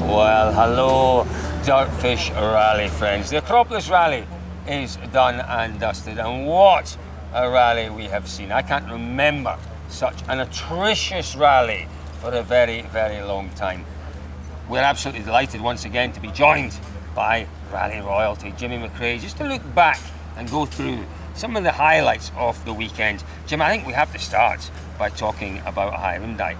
Well, hello, Dirtfish Rally friends. The Acropolis Rally is done and dusted, and what a rally we have seen. I can't remember such an atrocious rally for a very, very long time. We're absolutely delighted once again to be joined by rally royalty, Jimmy McRae, just to look back and go through some of the highlights of the weekend. Jim, I think we have to start by talking about Hyundai.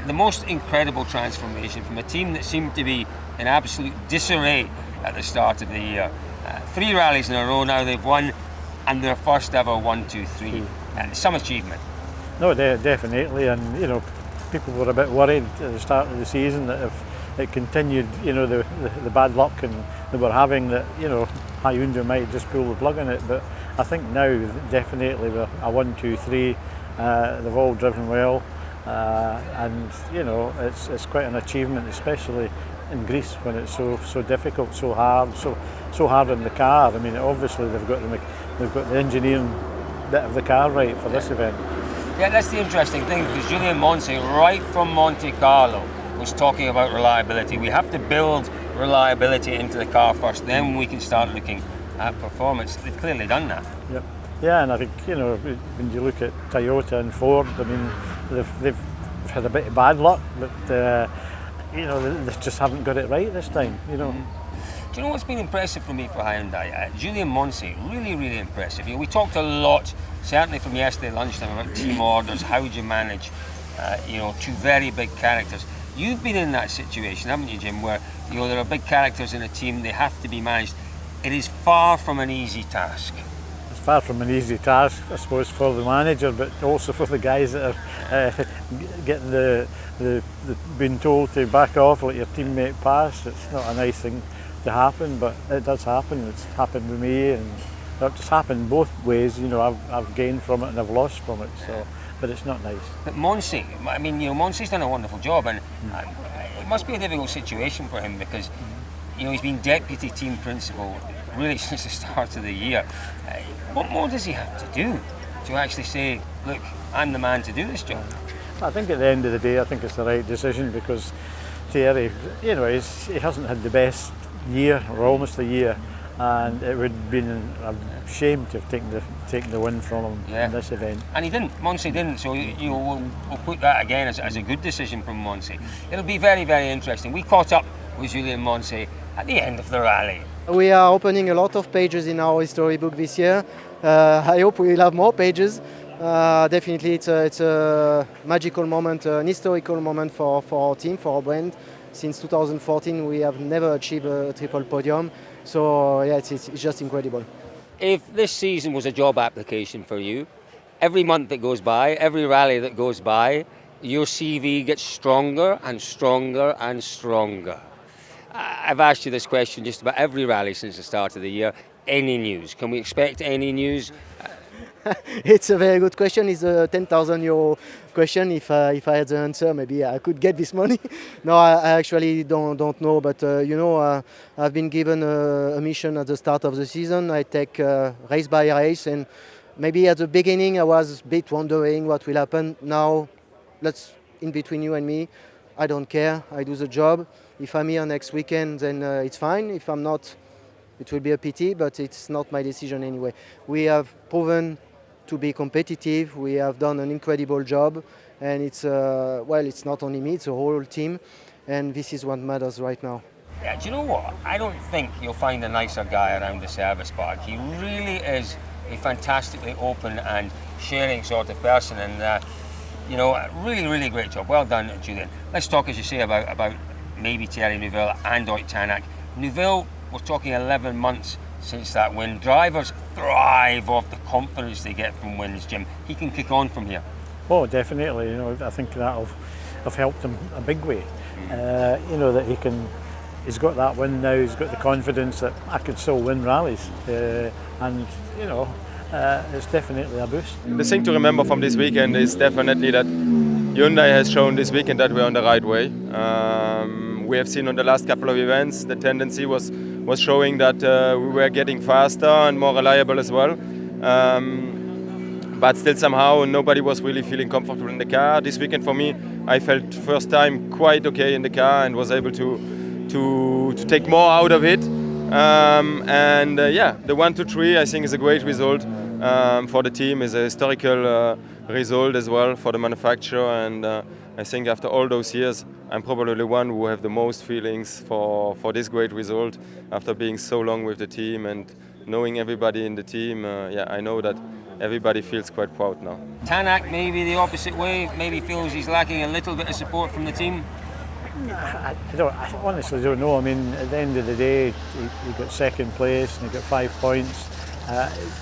The most incredible transformation from a team that seemed to be in absolute disarray at the start of the year. 3 rallies in a row now they've won, and their first ever 1, 2, 3. Some achievement. No, definitely, and you know, people were a bit worried at the start of the season that if it continued, you know, the bad luck and they were having, that, you know, Hyundai might just pull the plug on it. But I think now definitely we're a 1, 2, 3. They've all driven well. And you know, it's quite an achievement, especially in Greece when it's so difficult, so hard in the car. I mean, obviously they've got the engineering bit of the car right for this event. Yeah, that's the interesting thing, because Julien Moncet, right from Monte Carlo, was talking about reliability. We have to build reliability into the car first, then we can start looking at performance. They've clearly done that. Yep. Yeah, and I think, you know, when you look at Toyota and Ford, I mean, they've had a bit of bad luck, but you know, they just haven't got it right this time. You know. Do you know what's been impressive for me for Hyundai? Julien Moncet, really, really impressive. You know, we talked a lot, certainly from yesterday lunchtime, about team orders. How do you manage, you know, 2 very big characters? You've been in that situation, haven't you, Jim? Where, you know, there are big characters in a team; they have to be managed. It is far from an easy task. Far from an easy task, I suppose, for the manager, but also for the guys that are getting being told to back off, let your teammate pass. It's not a nice thing to happen, but it does happen. It's happened with me, and it's happened both ways. You know, I've gained from it and I've lost from it. So, but it's not nice. But Moncet, I mean, you know, Moncet's done a wonderful job, and it must be a difficult situation for him because, you know, he's been deputy team principal really since the start of the year. What more does he have to do to actually say, look, I'm the man to do this job? I think at the end of the day, I think it's the right decision, because Thierry, you know, he hasn't had the best year, or almost a year, and it would have been a shame to have taken the win from him in this event. And he didn't, Moncet didn't, so you know, we'll put that again as a good decision from Moncet. It'll be very, very interesting. We caught up with Julien Moncet at the end of the rally. We are opening a lot of pages in our history book this year. I hope we will have more pages. Definitely it's a magical moment, an historical moment for our team, for our brand. Since 2014 we have never achieved a triple podium. So yeah, it's just incredible. If this season was a job application for you, every month that goes by, every rally that goes by, your CV gets stronger and stronger and stronger. I've asked you this question just about every rally since the start of the year. Any news? Can we expect any news? It's a very good question. It's a 10,000 euro question. If I had the answer, maybe I could get this money. No, I actually don't know. But you know, I've been given a mission at the start of the season. I take race by race, and maybe at the beginning I was a bit wondering what will happen. Now, let's in between you and me. I don't care. I do the job. If I'm here next weekend, then it's fine. If I'm not, it will be a pity, but it's not my decision anyway. We have proven to be competitive. We have done an incredible job, and it's it's not only me, it's a whole team, and this is what matters right now. Yeah, do you know what? I don't think you'll find a nicer guy around the service park. He really is a fantastically open and sharing sort of person, and you know, really, really great job. Well done, Julien. Let's talk, as you say, about maybe Thierry Neuville and Ott Tanak. Neuville, we're talking 11 months since that win. Drivers thrive off the confidence they get from wins, Jim. He can kick on from here. Oh, definitely. You know, I think that'll have helped him a big way. You know, that he's got that win now. He's got the confidence that I could still win rallies, and you know, it's definitely a boost. The thing to remember from this weekend is definitely that Hyundai has shown this weekend that we're on the right way. We have seen on the last couple of events the tendency was showing that we were getting faster and more reliable as well. But still somehow nobody was really feeling comfortable in the car. This weekend for me, I felt first time quite okay in the car and was able to to take more out of it. Yeah, the 1 to 3 I think is a great result for the team. Is a historical result as well for the manufacturer, and I think after all those years, I'm probably the one who have the most feelings for this great result after being so long with the team and knowing everybody in the team. Yeah, I know that everybody feels quite proud now. Tanak maybe the opposite way, maybe feels he's lacking a little bit of support from the team. I honestly don't know. I mean, at the end of the day, he got second place and he got 5 points.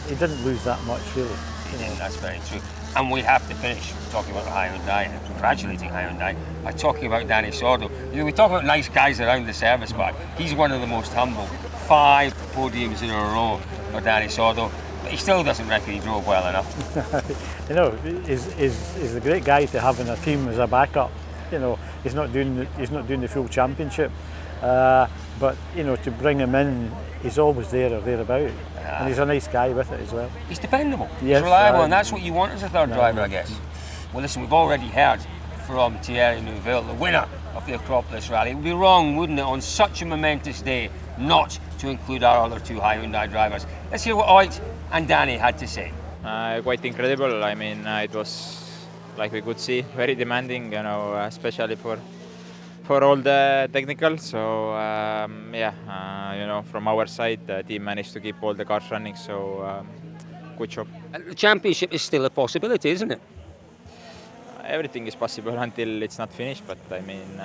He didn't lose that much, really. He didn't, that's very true. And we have to finish talking about Hyundai and congratulating Hyundai by talking about Danny Sordo. You know, we talk about nice guys around the service park. He's one of the most humble. 5 podiums in a row for Danny Sordo, but he still doesn't reckon he drove well enough. You know, he's a great guy to have in a team as a backup. You know, he's not doing the full championship, but you know, to bring him in, he's always there or thereabout, and he's a nice guy with it as well. He's dependable, yes, he's reliable, and that's what you want as a third driver, I guess. Well, listen, we've already heard from Thierry Neuville, the winner of the Acropolis Rally. It would be wrong, wouldn't it, on such a momentous day, not to include our other 2 Hyundai drivers. Let's hear what Oit and Danny had to say. Quite incredible. I mean, it was, like we could see, very demanding, you know, especially for all the technical. So you know, from our side, the team managed to keep all the cars running. So good job. The championship is still a possibility, isn't it? Everything is possible until it's not finished. But I mean,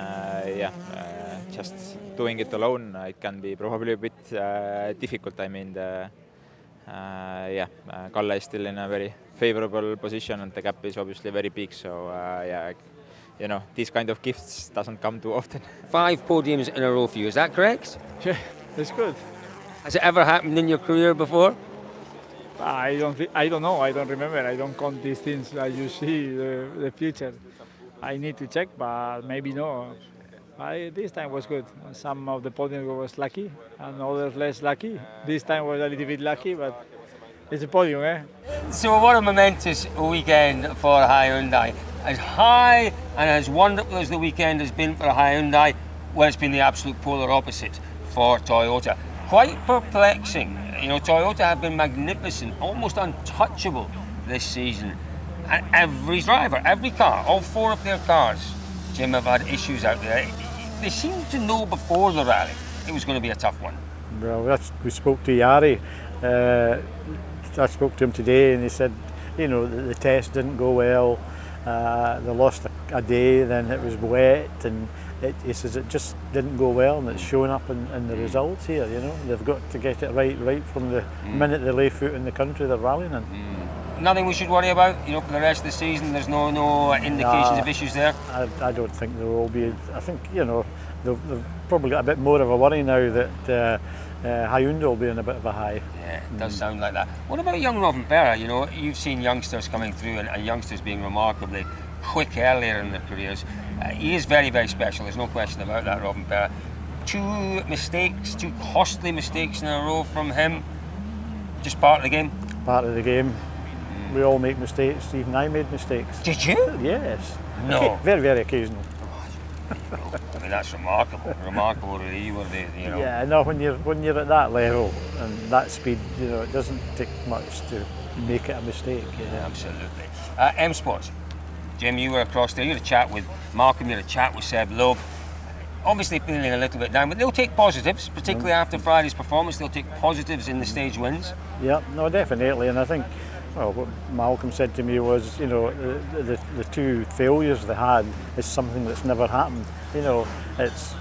just doing it alone, it can be probably a bit difficult. I mean, Kalle is still in a very favourable position, and the gap is obviously very big. So you know, these kind of gifts doesn't come too often. 5 podiums in a row for you, is that correct? Yeah, that's good. Has it ever happened in your career before? I don't know. I don't remember. I don't count these things that you see the future. I need to check, but maybe no. This time was good. Some of the podium was lucky, and others less lucky. This time was a little bit lucky, but it's a podium, eh? So what a momentous weekend for Hyundai. As high and as wonderful as the weekend has been for Hyundai, well, it's been the absolute polar opposite for Toyota. Quite perplexing. You know, Toyota have been magnificent, almost untouchable this season. And every driver, every car, all 4 of their cars, Jim, have had issues out there. They seemed to know before the rally it was going to be a tough one. Well, we spoke to Jari. I spoke to him today, and he said, you know, the test didn't go well. They lost a day, then it was wet, and he says it just didn't go well, and it's showing up in the results here. You know, they've got to get it right from the minute they lay foot in the country they're rallying in. Nothing we should worry about, you know, for the rest of the season. There's no indications of issues there. I don't think there will be. I think, you know, they've probably got a bit more of a worry now that Hyundai will be in a bit of a high. Yeah, it does sound like that. What about young Rovanperä? You know, you've seen youngsters coming through and youngsters being remarkably quick earlier in their careers. He is very, very special. There's no question about that, Rovanperä. 2 mistakes, 2 costly mistakes in a row from him. Just part of the game. Part of the game. We all make mistakes. Even I made mistakes. Did you? Yes. No. Okay, very, very occasional. I mean, that's remarkable. Remarkable, really. You were there, you know. Yeah, no. When you're at that level and that speed, you know, it doesn't take much to make it a mistake. You know? Absolutely. M Sports. Jim, you were across there. You had a chat with Malcolm. You had a chat with Seb Loeb. Obviously feeling a little bit down, but they'll take positives, particularly after Friday's performance. They'll take positives in the stage wins. Yeah, no, definitely. And I think, well, what Malcolm said to me was, you know, the 2 failures they had is something that's never happened. You know, it's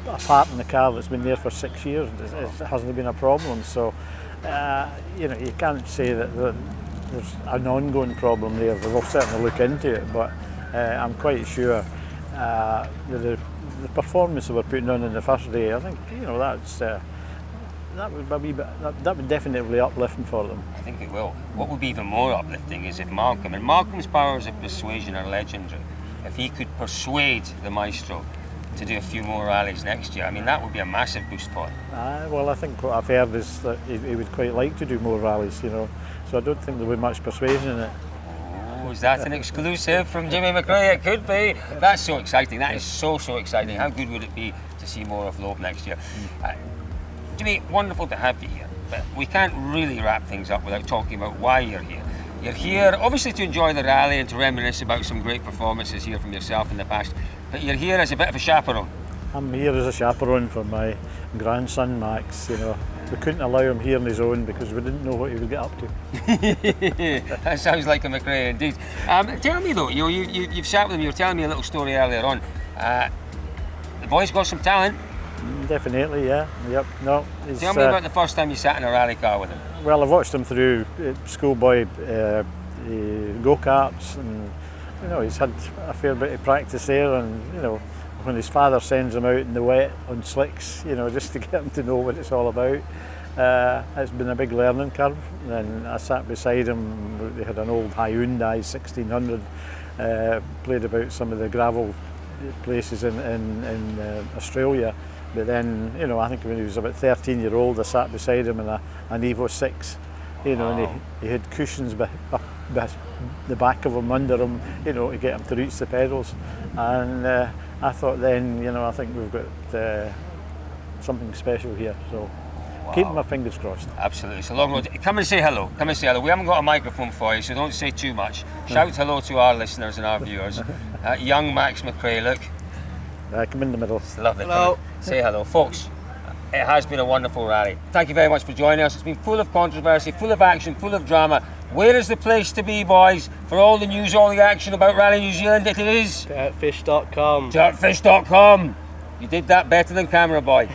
a part in the car that's been there for 6 years. It hasn't been a problem. So, you know, you can't say that there's an ongoing problem there. We'll certainly look into it, but I'm quite sure the performance that we're putting on in the first day, I think, you know, that would definitely be uplifting for them. I think it will. What would be even more uplifting is if Malcolm, and Malcolm's powers of persuasion are legendary, if he could persuade the Maestro to do a few more rallies next year, I mean, that would be a massive boost for him. Well, I think what I've heard is that he would quite like to do more rallies, you know, so I don't think there would be much persuasion in it. Was that an exclusive from Jimmy McRae? It could be. That's so exciting. That is so exciting. How good would it be to see more of Loeb next year? Jimmy, wonderful to have you here. But we can't really wrap things up without talking about why you're here. You're here obviously to enjoy the rally and to reminisce about some great performances here from yourself in the past. But you're here as a bit of a chaperone. I'm here as a chaperone for my grandson Max. You know, we couldn't allow him here on his own because we didn't know what he would get up to. That sounds like a McRae indeed. Tell me though, you've sat with him. You were telling me a little story earlier on. The boy's got some talent. Definitely, yeah. Yep. No. Tell me about the first time you sat in a rally car with him. Well, I've watched him through schoolboy go-karts, and you know he's had a fair bit of practice there. And you know, when his father sends him out in the wet on slicks, you know, just to get him to know what it's all about, it's been a big learning curve. And I sat beside him. They had an old Hyundai 1600. Played about some of the gravel places in Australia. But then, you know, I think when he was about 13-year-old, I sat beside him in an Evo 6, you know, and he had cushions up the back of him, under him, you know, to get him to reach the pedals. And I thought then, you know, I think we've got something special here. So keeping my fingers crossed. Absolutely. It's a long road. Come and say hello. Come and say hello. We haven't got a microphone for you, so don't say too much. Shout hello to our listeners and our viewers. Young Max McRae, look. Come in the middle. It's lovely. Hello. Say hello. Folks, it has been a wonderful rally. Thank you very much for joining us. It's been full of controversy, full of action, full of drama. Where is the place to be, boys, for all the news, all the action about Rally New Zealand? It is Dirtfish.com. Dirtfish.com. You did that better than Camera Boy.